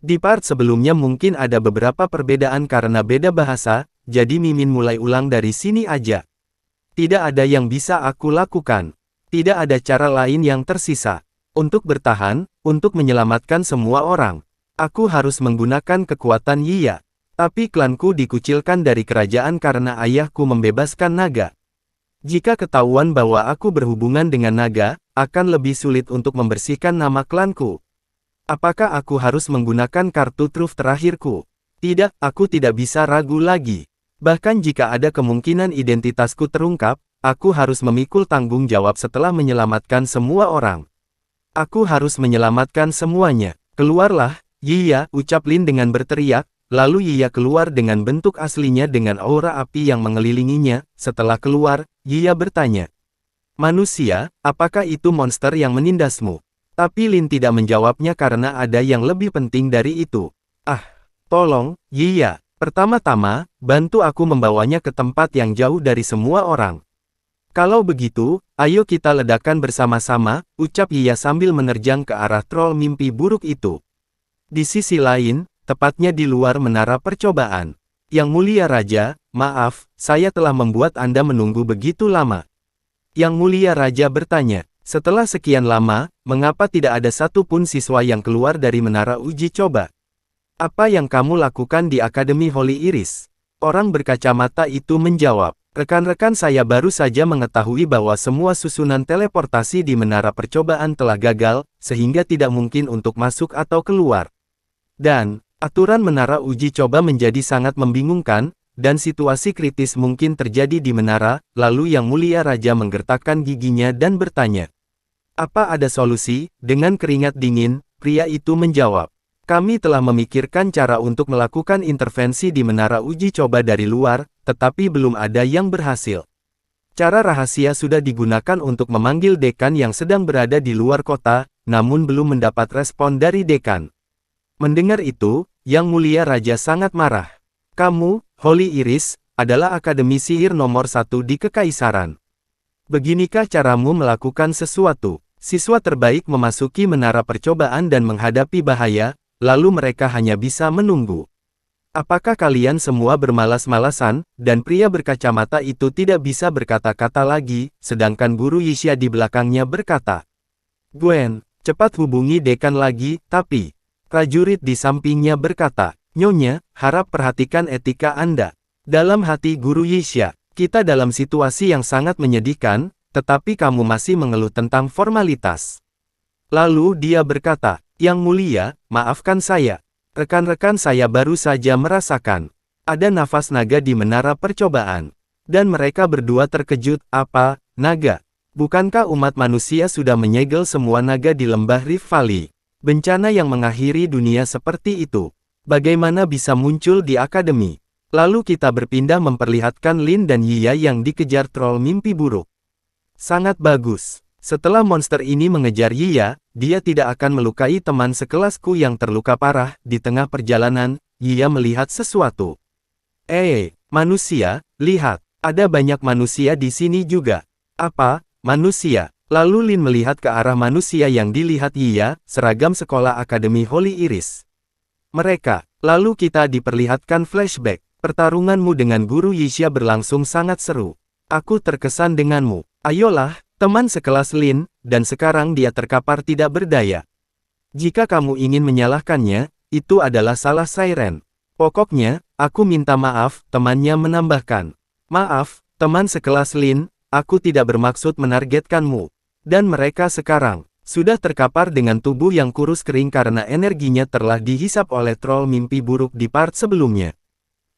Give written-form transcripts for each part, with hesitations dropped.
Di part sebelumnya mungkin ada beberapa perbedaan karena beda bahasa, jadi Mimin mulai ulang dari sini aja. Tidak ada yang bisa aku lakukan. Tidak ada cara lain yang tersisa. Untuk bertahan, untuk menyelamatkan semua orang. Aku harus menggunakan kekuatan Yiya. Tapi klanku dikucilkan dari kerajaan karena ayahku membebaskan naga. Jika ketahuan bahwa aku berhubungan dengan naga, akan lebih sulit untuk membersihkan nama klanku. Apakah aku harus menggunakan kartu truf terakhirku? Tidak, aku tidak bisa ragu lagi. Bahkan jika ada kemungkinan identitasku terungkap, aku harus memikul tanggung jawab setelah menyelamatkan semua orang. Aku harus menyelamatkan semuanya. Keluarlah, Yiya, ucap Lin dengan berteriak, lalu Yiya keluar dengan bentuk aslinya dengan aura api yang mengelilinginya. Setelah keluar, Yiya bertanya, "Manusia, apakah itu monster yang menindasmu?" Tapi Lin tidak menjawabnya karena ada yang lebih penting dari itu. "Ah, tolong, Yiya. Pertama-tama, bantu aku membawanya ke tempat yang jauh dari semua orang." "Kalau begitu, ayo kita ledakan bersama-sama," ucap Yiya sambil menerjang ke arah troll mimpi buruk itu. Di sisi lain, tepatnya di luar menara percobaan. "Yang Mulia Raja, maaf, saya telah membuat Anda menunggu begitu lama." Yang Mulia Raja bertanya, "Setelah sekian lama, mengapa tidak ada satupun siswa yang keluar dari menara uji coba? Apa yang kamu lakukan di Akademi Holy Iris?" Orang berkacamata itu menjawab, "Rekan-rekan saya baru saja mengetahui bahwa semua susunan teleportasi di menara percobaan telah gagal, sehingga tidak mungkin untuk masuk atau keluar. Dan, aturan menara uji coba menjadi sangat membingungkan, dan situasi kritis mungkin terjadi di menara." Lalu Yang Mulia Raja menggertakkan giginya dan bertanya, "Apa ada solusi?" Dengan keringat dingin, pria itu menjawab, "Kami telah memikirkan cara untuk melakukan intervensi di menara uji coba dari luar, tetapi belum ada yang berhasil. Cara rahasia sudah digunakan untuk memanggil dekan yang sedang berada di luar kota, namun belum mendapat respon dari dekan." Mendengar itu, Yang Mulia Raja sangat marah. "Kamu, Holy Iris, adalah akademi sihir nomor 1 di Kekaisaran. Beginikah caramu melakukan sesuatu? Siswa terbaik memasuki menara percobaan dan menghadapi bahaya, lalu mereka hanya bisa menunggu. Apakah kalian semua bermalas-malasan?" Dan pria berkacamata itu tidak bisa berkata-kata lagi, sedangkan guru Yisha di belakangnya berkata, "Gwen, cepat hubungi dekan lagi." Tapi prajurit di sampingnya berkata, "Nyonya, harap perhatikan etika Anda." Dalam hati guru Yisha, "Kita dalam situasi yang sangat menyedihkan, tetapi kamu masih mengeluh tentang formalitas." Lalu dia berkata, "Yang Mulia, maafkan saya. Rekan-rekan saya baru saja merasakan ada nafas naga di menara percobaan." Dan mereka berdua terkejut. "Apa, naga? Bukankah umat manusia sudah menyegel semua naga di lembah Rift Valley? Bencana yang mengakhiri dunia seperti itu bagaimana bisa muncul di akademi?" Lalu kita berpindah memperlihatkan Lin dan Yiya yang dikejar troll mimpi buruk. Sangat bagus. Setelah monster ini mengejar Yiya, dia tidak akan melukai teman sekelasku yang terluka parah. Di tengah perjalanan, Yiya melihat sesuatu. Manusia, lihat. Ada banyak manusia di sini juga." "Apa, manusia?" Lalu Lin melihat ke arah manusia yang dilihat Yiya, seragam sekolah Akademi Holy Iris. Mereka. Lalu kita diperlihatkan flashback. "Pertarunganmu dengan guru Yisha berlangsung sangat seru. Aku terkesan denganmu. Ayolah, teman sekelas Lin, dan sekarang dia terkapar tidak berdaya. Jika kamu ingin menyalahkannya, itu adalah salah Siren. Pokoknya, aku minta maaf." Temannya menambahkan, "Maaf, teman sekelas Lin, aku tidak bermaksud menargetkanmu." Dan mereka sekarang sudah terkapar dengan tubuh yang kurus kering karena energinya telah dihisap oleh troll mimpi buruk di part sebelumnya.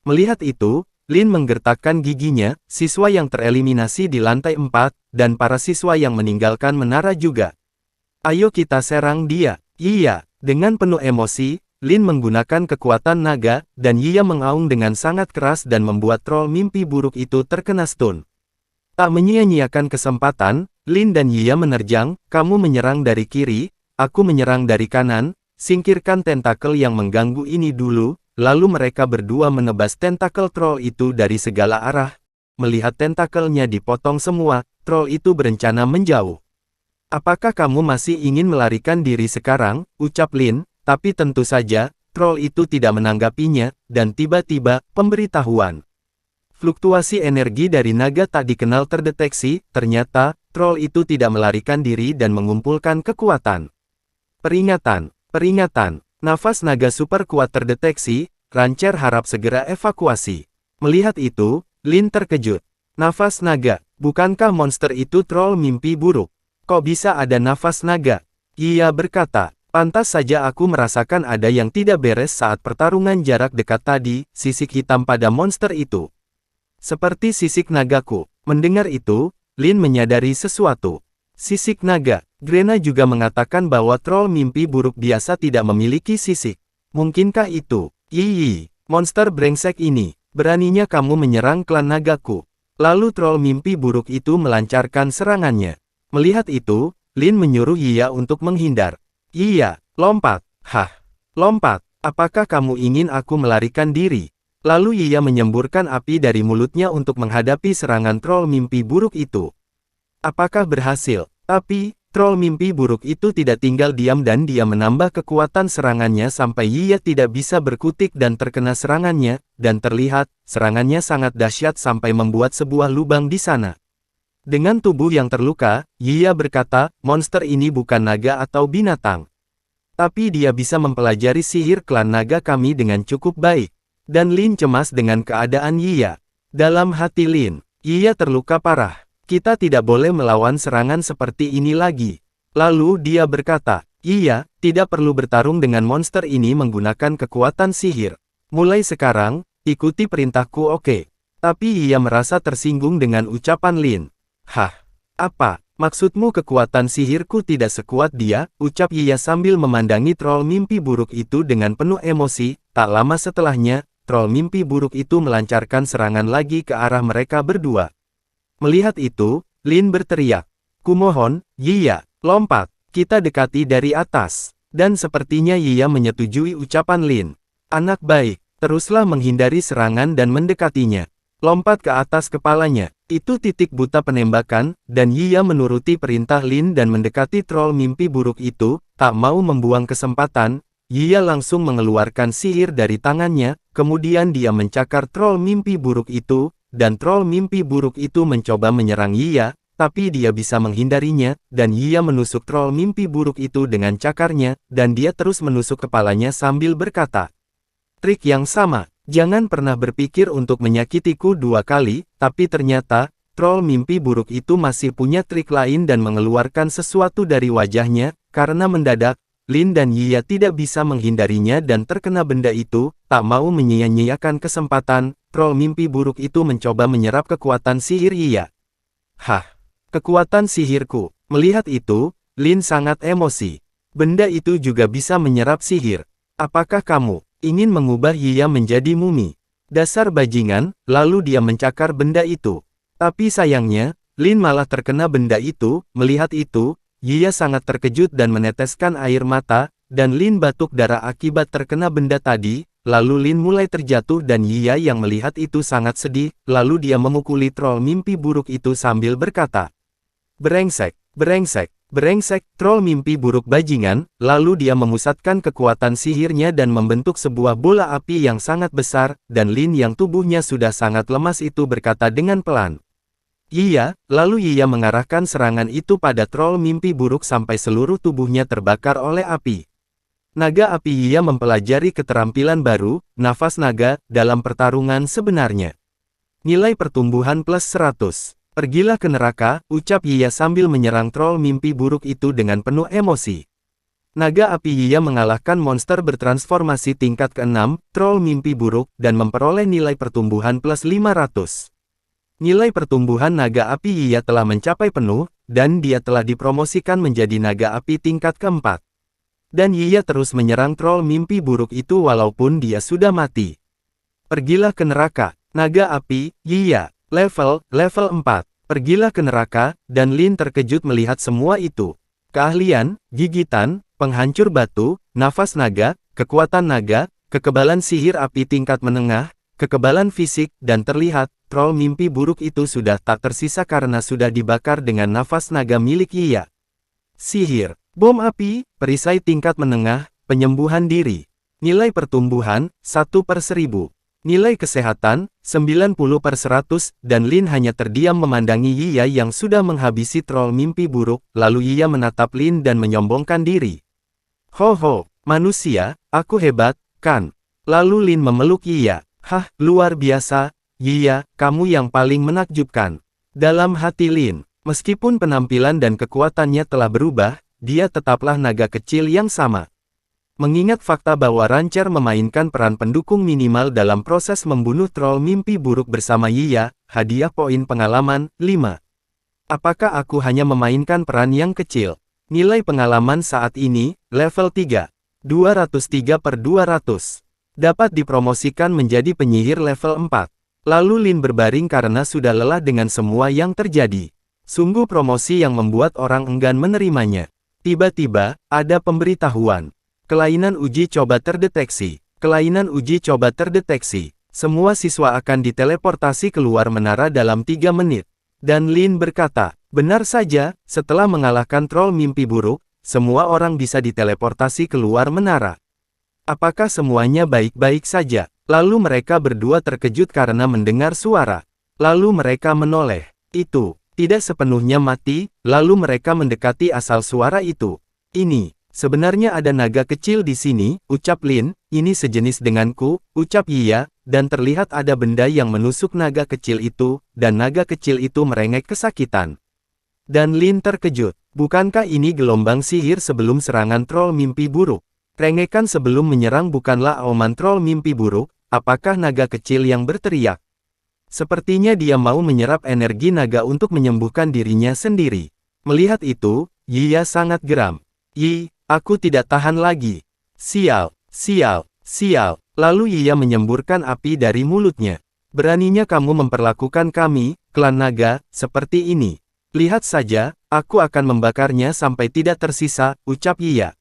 Melihat itu, Lin menggertakkan giginya. Siswa yang tereliminasi di lantai 4, dan para siswa yang meninggalkan menara juga. "Ayo kita serang dia." "Iya." Dengan penuh emosi, Lin menggunakan kekuatan naga, dan Yiya mengaung dengan sangat keras dan membuat troll mimpi buruk itu terkena stun. Tak menyia-nyiakan kesempatan, Lin dan Yiya menerjang. "Kamu menyerang dari kiri, aku menyerang dari kanan, singkirkan tentakel yang mengganggu ini dulu." Lalu mereka berdua menebas tentakel troll itu dari segala arah. Melihat tentakelnya dipotong semua, troll itu berencana menjauh. "Apakah kamu masih ingin melarikan diri sekarang?" ucap Lin, "tapi tentu saja, troll itu tidak menanggapinya, dan tiba-tiba, pemberitahuan. Fluktuasi energi dari naga tak dikenal terdeteksi, ternyata, troll itu tidak melarikan diri dan mengumpulkan kekuatan. Peringatan, peringatan, nafas naga super kuat terdeteksi, Rancher harap segera evakuasi. Melihat itu, Lin terkejut. Nafas naga, bukankah monster itu troll mimpi buruk? Kok bisa ada nafas naga? Ia berkata, pantas saja aku merasakan ada yang tidak beres saat pertarungan jarak dekat tadi, sisik hitam pada monster itu. Seperti sisik nagaku. Mendengar itu, Lin menyadari sesuatu. Sisik naga. Grena juga mengatakan bahwa troll mimpi buruk biasa tidak memiliki sisik. Mungkinkah itu? Iyi, monster brengsek ini. Beraninya kamu menyerang klan nagaku. Lalu troll mimpi buruk itu melancarkan serangannya. Melihat itu, Lin menyuruh Yia untuk menghindar. Yia, lompat. Hah, lompat. Apakah kamu ingin aku melarikan diri? Lalu Yia menyemburkan api dari mulutnya untuk menghadapi serangan troll mimpi buruk itu. Apakah berhasil? Tapi, troll mimpi buruk itu tidak tinggal diam dan dia menambah kekuatan serangannya sampai Yia tidak bisa berkutik dan terkena serangannya, dan terlihat, serangannya sangat dahsyat sampai membuat sebuah lubang di sana. Dengan tubuh yang terluka, Yia berkata, monster ini bukan naga atau binatang. Tapi dia bisa mempelajari sihir klan naga kami dengan cukup baik. Dan Lin cemas dengan keadaan Yia. Dalam hati Lin, Yia terluka parah. Kita tidak boleh melawan serangan seperti ini lagi. Lalu dia berkata, Yia, tidak perlu bertarung dengan monster ini menggunakan kekuatan sihir. Mulai sekarang, ikuti perintahku oke. Tapi Yia merasa tersinggung dengan ucapan Lin. Hah, apa? Maksudmu kekuatan sihirku tidak sekuat dia? Ucap Yia sambil memandangi troll mimpi buruk itu dengan penuh emosi. Tak lama setelahnya, troll mimpi buruk itu melancarkan serangan lagi ke arah mereka berdua. Melihat itu, Lin berteriak. Kumohon, Yia, lompat, kita dekati dari atas. Dan sepertinya Yia menyetujui ucapan Lin. Anak baik, teruslah menghindari serangan dan mendekatinya. Lompat ke atas kepalanya. Itu titik buta penembakan, dan Yia menuruti perintah Lin dan mendekati troll mimpi buruk itu, tak mau membuang kesempatan. Yia langsung mengeluarkan sihir dari tangannya, kemudian dia mencakar troll mimpi buruk itu, dan troll mimpi buruk itu mencoba menyerang Yia, tapi dia bisa menghindarinya, dan Yia menusuk troll mimpi buruk itu dengan cakarnya, dan dia terus menusuk kepalanya sambil berkata, trik yang sama, jangan pernah berpikir untuk menyakitiku dua kali, tapi ternyata, troll mimpi buruk itu masih punya trik lain dan mengeluarkan sesuatu dari wajahnya, karena mendadak, Lin dan Yia tidak bisa menghindarinya dan terkena benda itu, tak mau menyia-nyiakan kesempatan, troll mimpi buruk itu mencoba menyerap kekuatan sihir Yia. Hah, kekuatan sihirku. Melihat itu, Lin sangat emosi. Benda itu juga bisa menyerap sihir. Apakah kamu ingin mengubah Yia menjadi mumi? Dasar bajingan, lalu dia mencakar benda itu. Tapi sayangnya, Lin malah terkena benda itu. Melihat itu, Yia sangat terkejut dan meneteskan air mata, dan Lin batuk darah akibat terkena benda tadi, lalu Lin mulai terjatuh dan Yia yang melihat itu sangat sedih, lalu dia memukuli troll mimpi buruk itu sambil berkata, brengsek, brengsek, brengsek, troll mimpi buruk bajingan, lalu dia memusatkan kekuatan sihirnya dan membentuk sebuah bola api yang sangat besar, dan Lin yang tubuhnya sudah sangat lemas itu berkata dengan pelan. Iya, lalu Yia mengarahkan serangan itu pada troll mimpi buruk sampai seluruh tubuhnya terbakar oleh api. Naga api Yia mempelajari keterampilan baru, nafas naga, dalam pertarungan sebenarnya. Nilai pertumbuhan plus 100. Pergilah ke neraka, ucap Yia sambil menyerang troll mimpi buruk itu dengan penuh emosi. Naga api Yia mengalahkan monster bertransformasi tingkat ke-6, troll mimpi buruk, dan memperoleh nilai pertumbuhan plus 500. Nilai pertumbuhan naga api Yia telah mencapai penuh, dan dia telah dipromosikan menjadi naga api tingkat ke-4. Dan Yia terus menyerang troll mimpi buruk itu walaupun dia sudah mati. Pergilah ke neraka, naga api, Yia, level 4. Pergilah ke neraka, dan Lin terkejut melihat semua itu. Keahlian, gigitan, penghancur batu, nafas naga, kekuatan naga, kekebalan sihir api tingkat menengah, kekebalan fisik, dan terlihat, troll mimpi buruk itu sudah tak tersisa karena sudah dibakar dengan nafas naga milik Yia. Sihir, bom api, perisai tingkat menengah, penyembuhan diri. Nilai pertumbuhan, 1/1000. Nilai kesehatan, 90/100, dan Lin hanya terdiam memandangi Yiya yang sudah menghabisi troll mimpi buruk, lalu Yiya menatap Lin dan menyombongkan diri. Ho ho, manusia, aku hebat, kan? Lalu Lin memeluk Yiya. Hah, luar biasa, Yiya, kamu yang paling menakjubkan. Dalam hati Lin, meskipun penampilan dan kekuatannya telah berubah, dia tetaplah naga kecil yang sama. Mengingat fakta bahwa Rancher memainkan peran pendukung minimal dalam proses membunuh troll mimpi buruk bersama Yiya, hadiah poin pengalaman, 5. Apakah aku hanya memainkan peran yang kecil? Nilai pengalaman saat ini, level 3. 203/200. Dapat dipromosikan menjadi penyihir level 4. Lalu Lin berbaring karena sudah lelah dengan semua yang terjadi. Sungguh promosi yang membuat orang enggan menerimanya. Tiba-tiba, ada pemberitahuan. Kelainan uji coba terdeteksi. Kelainan uji coba terdeteksi. Semua siswa akan diteleportasi keluar menara dalam 3 menit. Dan Lin berkata, benar saja, setelah mengalahkan troll mimpi buruk, semua orang bisa diteleportasi keluar menara. Apakah semuanya baik-baik saja? Lalu mereka berdua terkejut karena mendengar suara. Lalu mereka menoleh. Itu tidak sepenuhnya mati, lalu mereka mendekati asal suara itu. Ini. Sebenarnya ada naga kecil di sini, ucap Lin, ini sejenis denganku, ucap Yiya, dan terlihat ada benda yang menusuk naga kecil itu, dan naga kecil itu merengek kesakitan. Dan Lin terkejut, bukankah ini gelombang sihir sebelum serangan troll mimpi buruk? Rengekan sebelum menyerang bukanlah auman troll mimpi buruk, apakah naga kecil yang berteriak? Sepertinya dia mau menyerap energi naga untuk menyembuhkan dirinya sendiri. Melihat itu, Yiya sangat geram. Yi, aku tidak tahan lagi. Sial, sial, sial. Lalu Yiya menyemburkan api dari mulutnya. Beraninya kamu memperlakukan kami, klan naga, seperti ini. Lihat saja, aku akan membakarnya sampai tidak tersisa, ucap Yiya.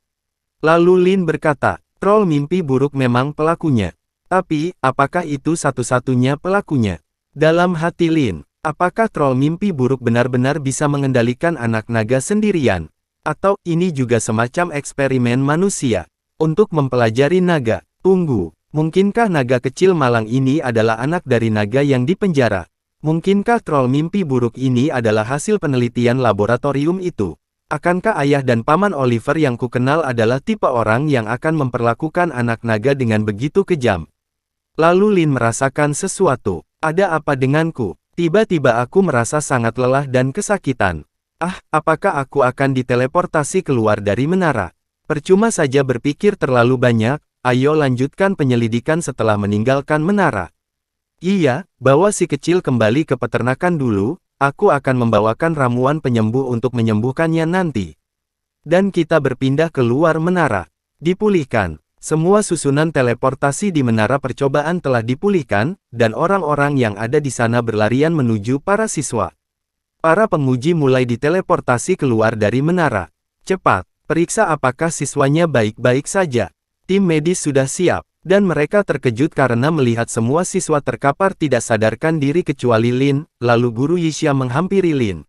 Lalu Lin berkata, troll mimpi buruk memang pelakunya. Tapi, apakah itu satu-satunya pelakunya? Dalam hati Lin, apakah troll mimpi buruk benar-benar bisa mengendalikan anak naga sendirian? Atau, ini juga semacam eksperimen manusia? Untuk mempelajari naga, tunggu, mungkinkah naga kecil malang ini adalah anak dari naga yang dipenjara? Mungkinkah troll mimpi buruk ini adalah hasil penelitian laboratorium itu? Akankah ayah dan paman Oliver yang kukenal adalah tipe orang yang akan memperlakukan anak naga dengan begitu kejam? Lalu Lin merasakan sesuatu. Ada apa denganku? Tiba-tiba aku merasa sangat lelah dan kesakitan. Ah, apakah aku akan diteleportasi keluar dari menara? Percuma saja berpikir terlalu banyak, ayo lanjutkan penyelidikan setelah meninggalkan menara. Iya, bawa si kecil kembali ke peternakan dulu, aku akan membawakan ramuan penyembuh untuk menyembuhkannya nanti. Dan kita berpindah keluar menara. Dipulihkan. Semua susunan teleportasi di menara percobaan telah dipulihkan, dan orang-orang yang ada di sana berlarian menuju para siswa. Para penguji mulai diteleportasi keluar dari menara. Cepat, periksa apakah siswanya baik-baik saja. Tim medis sudah siap, dan mereka terkejut karena melihat semua siswa terkapar tidak sadarkan diri kecuali Lin, lalu guru Yixia menghampiri Lin.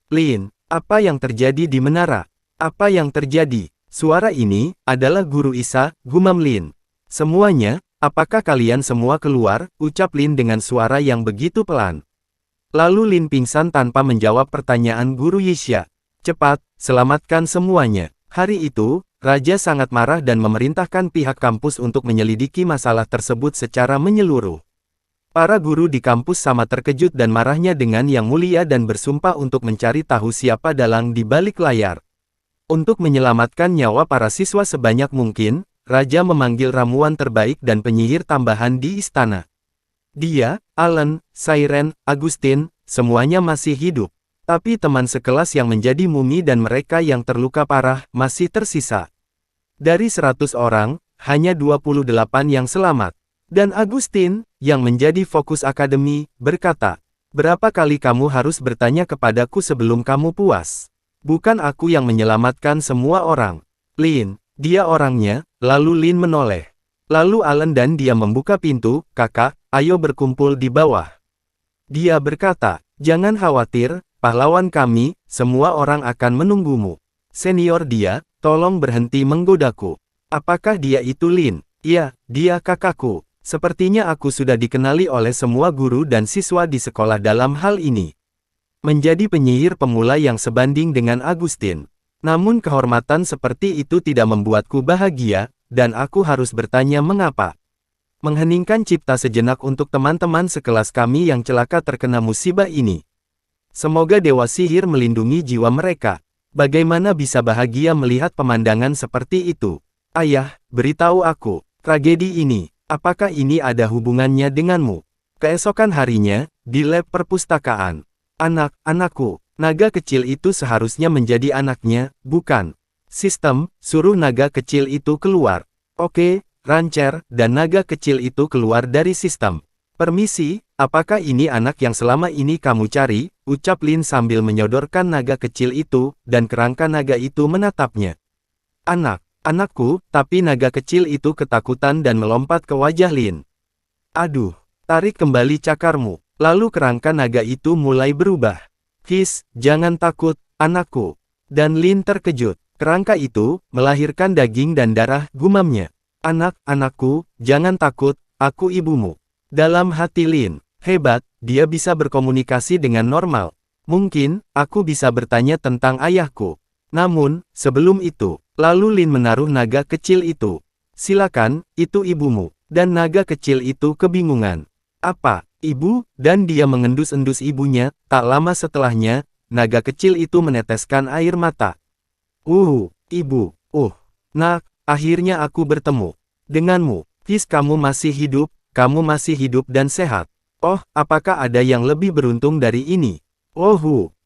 Lin, apa yang terjadi di menara? Apa yang terjadi? Suara ini adalah guru Isa, gumam Lin. Semuanya, apakah kalian semua keluar? Ucap Lin dengan suara yang begitu pelan. Lalu Lin pingsan tanpa menjawab pertanyaan guru Yixia. Cepat, selamatkan semuanya. Hari itu, Raja sangat marah dan memerintahkan pihak kampus untuk menyelidiki masalah tersebut secara menyeluruh. Para guru di kampus sama terkejut dan marahnya dengan yang mulia dan bersumpah untuk mencari tahu siapa dalang di balik layar. Untuk menyelamatkan nyawa para siswa sebanyak mungkin, Raja memanggil ramuan terbaik dan penyihir tambahan di istana. Dia, Alan, Siren, Agustin, semuanya masih hidup. Tapi teman sekelas yang menjadi mumi dan mereka yang terluka parah, masih tersisa. Dari 100 orang, hanya 28 yang selamat. Dan Agustin, yang menjadi fokus akademi, berkata, berapa kali kamu harus bertanya kepadaku sebelum kamu puas? Bukan aku yang menyelamatkan semua orang. Lin, dia orangnya, lalu Lin menoleh. Lalu Alan dan dia membuka pintu, kakak, ayo berkumpul di bawah. Dia berkata, jangan khawatir, pahlawan kami, semua orang akan menunggumu. Senior dia, tolong berhenti menggodaku. Apakah dia itu Lin? Iya, dia kakakku. Sepertinya aku sudah dikenali oleh semua guru dan siswa di sekolah dalam hal ini. Menjadi penyihir pemula yang sebanding dengan Agustin. Namun kehormatan seperti itu tidak membuatku bahagia, dan aku harus bertanya mengapa. Mengheningkan cipta sejenak untuk teman-teman sekelas kami yang celaka terkena musibah ini. Semoga Dewa Sihir melindungi jiwa mereka. Bagaimana bisa bahagia melihat pemandangan seperti itu? Ayah, beritahu aku, tragedi ini, apakah ini ada hubungannya denganmu? Keesokan harinya, di lab perpustakaan. Anakku, naga kecil itu seharusnya menjadi anaknya, bukan? Sistem, suruh naga kecil itu keluar. Oke, Rancher dan naga kecil itu keluar dari sistem. Permisi, apakah ini anak yang selama ini kamu cari? Ucap Lin sambil menyodorkan naga kecil itu, dan kerangka naga itu menatapnya. Anakku, tapi naga kecil itu ketakutan dan melompat ke wajah Lin. Aduh, tarik kembali cakarmu. Lalu kerangka naga itu mulai berubah. Jangan takut, anakku. Dan Lin terkejut. Kerangka itu melahirkan daging dan darah, gumamnya. Anakku, jangan takut, aku ibumu. Dalam hati Lin, hebat, dia bisa berkomunikasi dengan normal. Mungkin, aku bisa bertanya tentang ayahku. Namun, sebelum itu, lalu Lin menaruh naga kecil itu. Silakan, itu ibumu. Dan naga kecil itu kebingungan. Apa, ibu? Dan dia mengendus-endus ibunya. Tak lama setelahnya, naga kecil itu meneteskan air mata. Ibu, nak, akhirnya aku bertemu denganmu. Kamu masih hidup. Kamu masih hidup dan sehat. Oh, apakah ada yang lebih beruntung dari ini?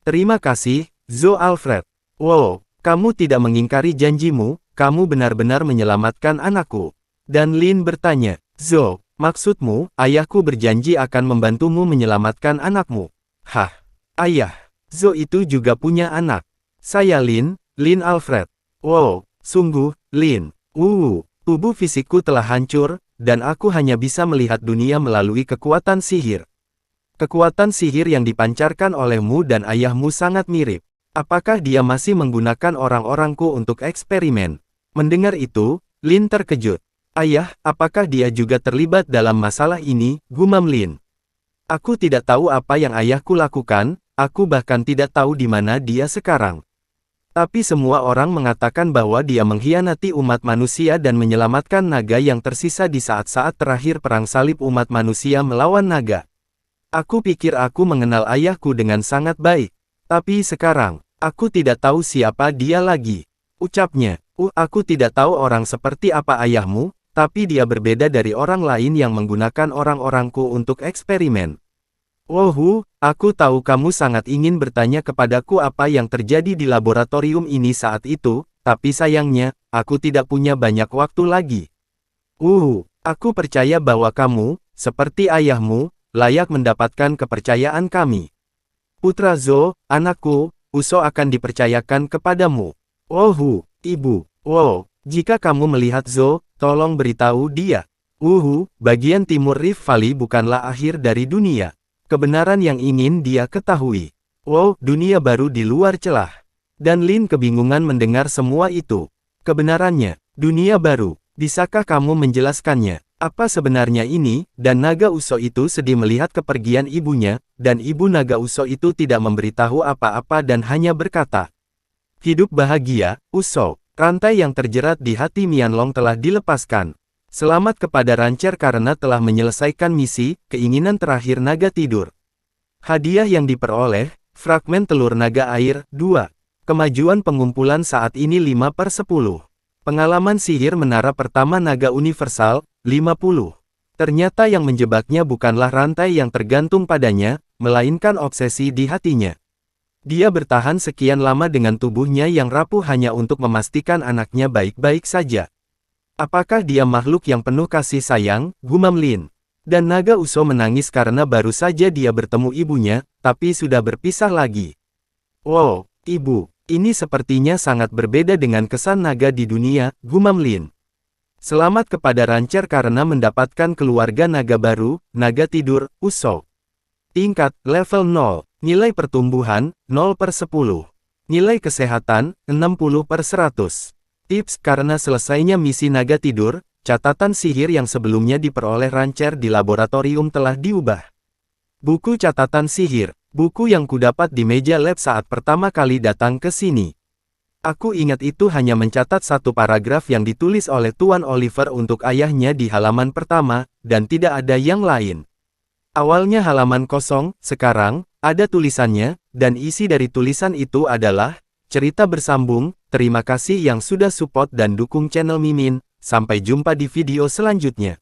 Terima kasih, Zo Alfred. Wow, kamu tidak mengingkari janjimu, kamu benar-benar menyelamatkan anakku. Dan Lin bertanya, Zo, maksudmu, ayahku berjanji akan membantumu menyelamatkan anakmu. Hah, ayah, Zo itu juga punya anak. Saya Lin Alfred. Wow, sungguh, Lin. Tubuh fisikku telah hancur, dan aku hanya bisa melihat dunia melalui kekuatan sihir. Kekuatan sihir yang dipancarkan olehmu dan ayahmu sangat mirip. Apakah dia masih menggunakan orang-orangku untuk eksperimen? Mendengar itu, Lin terkejut. Ayah, apakah dia juga terlibat dalam masalah ini? Gumam Lin. Aku tidak tahu apa yang ayahku lakukan, aku bahkan tidak tahu di mana dia sekarang. Tapi semua orang mengatakan bahwa dia mengkhianati umat manusia dan menyelamatkan naga yang tersisa di saat-saat terakhir perang salib umat manusia melawan naga. Aku pikir aku mengenal ayahku dengan sangat baik. Tapi sekarang, aku tidak tahu siapa dia lagi. Ucapnya, aku tidak tahu orang seperti apa ayahmu, tapi dia berbeda dari orang lain yang menggunakan orang-orangku untuk eksperimen. Aku tahu kamu sangat ingin bertanya kepadaku apa yang terjadi di laboratorium ini saat itu, tapi sayangnya, aku tidak punya banyak waktu lagi. Aku percaya bahwa kamu, seperti ayahmu, layak mendapatkan kepercayaan kami. Putra Zo, anakku, Uso akan dipercayakan kepadamu. Ibu, jika kamu melihat Zo, tolong beritahu dia. Bagian timur Rift Valley bukanlah akhir dari dunia. Kebenaran yang ingin dia ketahui. Dunia baru di luar celah. Dan Lin kebingungan mendengar semua itu. Kebenarannya, dunia baru. Bisakah kamu menjelaskannya? Apa sebenarnya ini? Dan naga Uso itu sedih melihat kepergian ibunya, dan ibu naga Uso itu tidak memberitahu apa-apa dan hanya berkata, hidup bahagia, Uso. Rantai yang terjerat di hati Mianlong telah dilepaskan. Selamat kepada Rancher karena telah menyelesaikan misi, keinginan terakhir naga tidur. Hadiah yang diperoleh, fragmen telur naga air, 2. Kemajuan pengumpulan saat ini 5/10. Pengalaman sihir menara pertama naga universal, 50. Ternyata yang menjebaknya bukanlah rantai yang tergantung padanya, melainkan obsesi di hatinya. Dia bertahan sekian lama dengan tubuhnya yang rapuh hanya untuk memastikan anaknya baik-baik saja. Apakah dia makhluk yang penuh kasih sayang? Gumam Lin. Dan naga Uso menangis karena baru saja dia bertemu ibunya, tapi sudah berpisah lagi. Ibu, ini sepertinya sangat berbeda dengan kesan naga di dunia, gumam Lin. Selamat kepada Rancher karena mendapatkan keluarga naga baru, naga tidur, Uso. Tingkat, level 0, nilai pertumbuhan, 0/10. Nilai kesehatan, 60/100. Tips karena selesainya misi naga tidur, catatan sihir yang sebelumnya diperoleh Rancher di laboratorium telah diubah. Buku catatan sihir, buku yang kudapat di meja lab saat pertama kali datang ke sini. Aku ingat itu hanya mencatat satu paragraf yang ditulis oleh Tuan Oliver untuk ayahnya di halaman pertama, dan tidak ada yang lain. Awalnya halaman kosong, sekarang, ada tulisannya, dan isi dari tulisan itu adalah, cerita bersambung, terima kasih yang sudah support dan dukung channel Mimin, sampai jumpa di video selanjutnya.